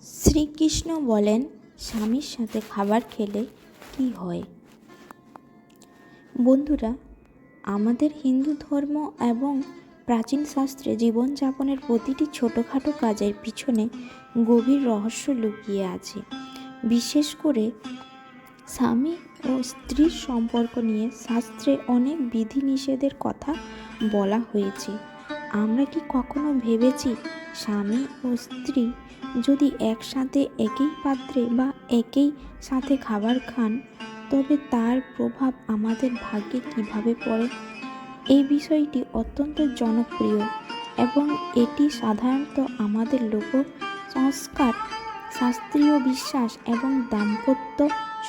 শ্রীকৃষ্ণ বলেন, স্বামীর সাথে খাবার খেলে কি হয়। বন্ধুরা, আমাদের হিন্দু ধর্ম এবং প্রাচীন শাস্ত্রে জীবনযাপনের প্রতিটি ছোটোখাটো কাজের পিছনে গভীর রহস্য লুকিয়ে আছে। বিশেষ করে স্বামী ও স্ত্রীর সম্পর্ক নিয়ে শাস্ত্রে অনেক বিধিনিষেধের কথা বলা হয়েছে। আমরা কি কখনো ভেবেছি, স্বামী ও স্ত্রী যদি একসাথে একই পাত্রে বা একই সাথে খাবার খান, তবে তার প্রভাব আমাদের ভাগ্যে কিভাবে পড়ে? এই বিষয়টি অত্যন্ত জনপ্রিয় এবং এটি সাধারণত আমাদের লোক সংস্কার, শাস্ত্রীয় বিশ্বাস এবং দাম্পত্য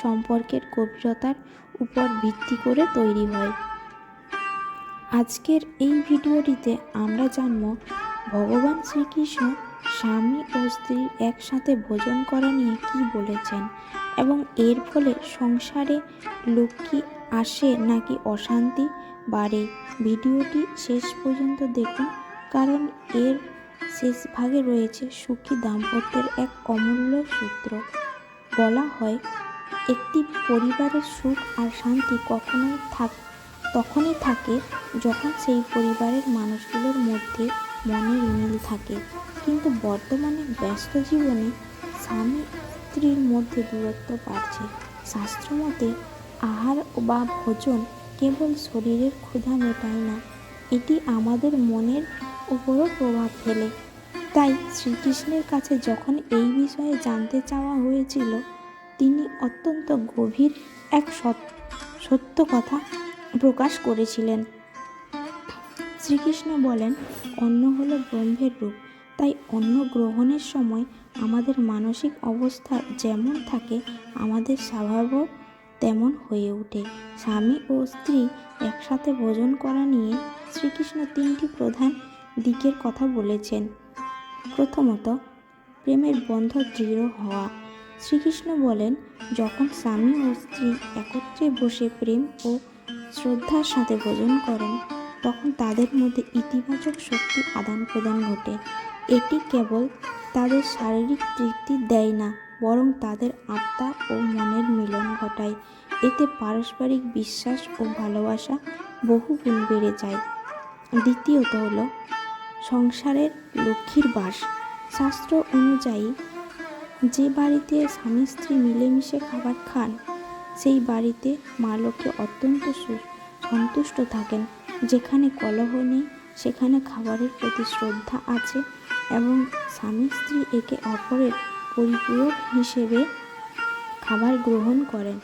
সম্পর্কের গভীরতার উপর ভিত্তি করে তৈরি হয়। আজকের এই ভিডিওটিতে আমরা জানব ভগবান শ্রীকৃষ্ণ স্বামী ও স্ত্রীর একসাথে ভোজন করা নিয়ে কী বলেছেন এবং এর ফলে সংসারে লক্ষ্মী আসে নাকি অশান্তি বাড়ে। ভিডিওটি শেষ পর্যন্ত দেখুন, কারণ এর শেষ ভাগে রয়েছে সুখী দাম্পত্যের এক অমূল্য সূত্র। বলা হয়, একটি পরিবারের সুখ আর শান্তি তখনই থাকে যখন সেই পরিবারের মানুষগুলোর মধ্যে মনের মিল থাকে। কিন্তু বর্তমানে ব্যস্ত জীবনে স্বামী স্ত্রীর মধ্যে দূরত্ব বাড়ছে। শাস্ত্রমতে আহার বা ভোজন কেবল শরীরের ক্ষুধা মেটায় না, এটি আমাদের মনের উপরও প্রভাব ফেলে। তাই শ্রীকৃষ্ণের কাছে যখন এই বিষয়ে জানতে চাওয়া হয়েছিল, তিনি অত্যন্ত গভীর এক সত্য কথা প্রকাশ করেছিলেন। শ্রীকৃষ্ণ বলেন, অন্ন হলো ব্রহ্মের রূপ, তাই অন্ন গ্রহণের সময় আমাদের মানসিক অবস্থা যেমন থাকে, আমাদের স্বভাবও তেমন হয়ে ওঠে। স্বামী ও স্ত্রী একসাথে ভোজন করা নিয়ে শ্রীকৃষ্ণ তিনটি প্রধান দিকের কথা বলেছেন। প্রথমত, প্রেমের বন্ধন দৃঢ় হওয়া। শ্রীকৃষ্ণ বলেন, যখন স্বামী ও স্ত্রী একত্রে বসে প্রেম ও শ্রদ্ধার সাথে ভোজন করেন, তখন তাদের মধ্যে ইতিবাচক শক্তি আদান প্রদান ঘটে। এটি কেবল তাদের শারীরিক তৃপ্তি দেয় না, বরং তাদের আত্মা ও মনের মিলন ঘটায়। এতে পারস্পরিক বিশ্বাস ও ভালোবাসা বহুগুণ বেড়ে যায়। দ্বিতীয়ত হল সংসারের লক্ষ্মীর বাস। শাস্ত্র অনুযায়ী যে বাড়িতে স্বামী স্ত্রী মিলেমিশে খাবার খান, সেই বাড়িতে মা লক্ষ্মী অত্যন্ত সন্তুষ্ট থাকেন। যেখানে কলহ নেই, সেখানে খাবারের প্রতি শ্রদ্ধা আছে এবং স্বামী স্ত্রী একে অপরের পরিপূরক হিসেবে খাবার গ্রহণ করেন,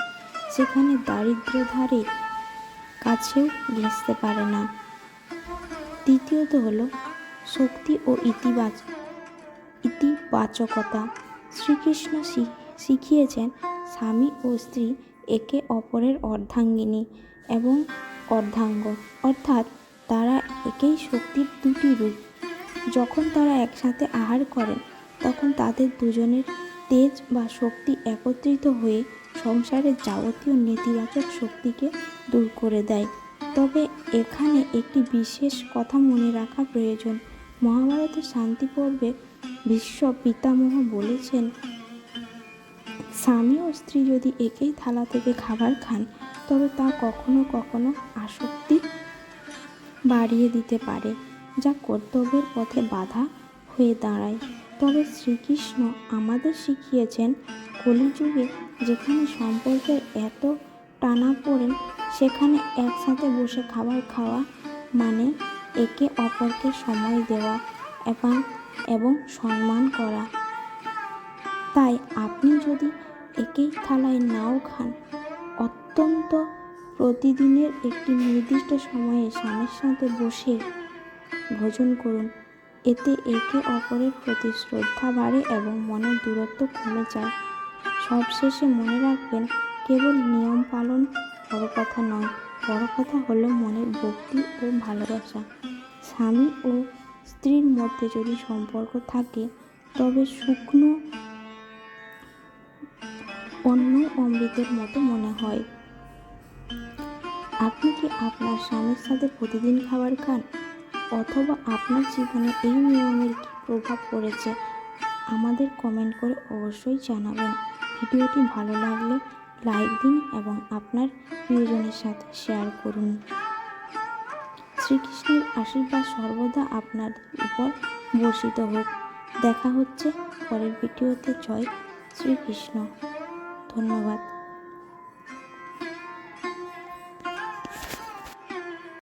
সেখানে দারিদ্র্যধারে কাছেও ঘেঁষতে পারে না। তৃতীয়ত হলো শক্তি ও ইতিবাচকতা। শ্রীকৃষ্ণ শিখিয়েছেন, স্বামী ও স্ত্রী একে অপরের অর্ধাঙ্গিনী এবং অর্ধাঙ্গ, অর্থাৎ তারা একই শক্তির দুটি রূপ। যখন তারা একসাথে আহার করেন, তখন তাদের দুজনের তেজ বা শক্তি একত্রিত হয়ে সংসারের যাবতীয় নেতিবাচক শক্তিকে দূর করে দেয়। তবে এখানে একটি বিশেষ কথা মনে রাখা প্রয়োজন। মহাভারতের শান্তি পর্বে ভীষ্ম পিতামহ বলেছেন, স্বামী ও স্ত্রী যদি একই থালা থেকে খাবার খান, তবে তা কখনো কখনো আসক্তি বাড়িয়ে দিতে পারে, যা কর্তব্যের পথে বাধা হয়ে দাঁড়ায়। তবে শ্রীকৃষ্ণ আমাদের শিখিয়েছেন, কলিযুগে যেখানে সম্পর্কের এত টানাপোড়েন, সেখানে একসাথে বসে খাবার খাওয়া মানে একে অপরকে সময় দেওয়া এবং সম্মান করা। তাই আপনি যদি একই থালায় নাও খান, অন্তত প্রতিদিনের একটি নির্দিষ্ট সময়ে স্বামীর সাথে বসে ভোজন করুন। এতে একে অপরের প্রতি শ্রদ্ধা বাড়ে এবং মনের দূরত্ব কমে যায়। সবশেষে মনে রাখবেন, কেবল নিয়ম পালন বড় কথা নয়, বড় কথা হলো মনের ভক্তি ও ভালোবাসা। স্বামী ও স্ত্রীর মধ্যে যদি সম্পর্ক থাকে, তবে শুকনো অন্ন অমৃতের মতো মনে হয়। আপনি কি আপনার স্বামীর সাথে প্রতিদিন খাবার খান? অথবা আপনার জীবনে এই নিয়মের কি প্রভাব পড়েছে? আমাদের কমেন্ট করে অবশ্যই জানাবেন। ভিডিওটি ভালো লাগলে লাইক দিন এবং আপনার প্রিয়জনের সাথে শেয়ার করুন। শ্রীকৃষ্ণের আশীর্বাদ সর্বদা আপনার উপর বর্ষিত হোক। দেখা হচ্ছে পরের ভিডিওতে। জয় শ্রীকৃষ্ণ। ধন্যবাদ।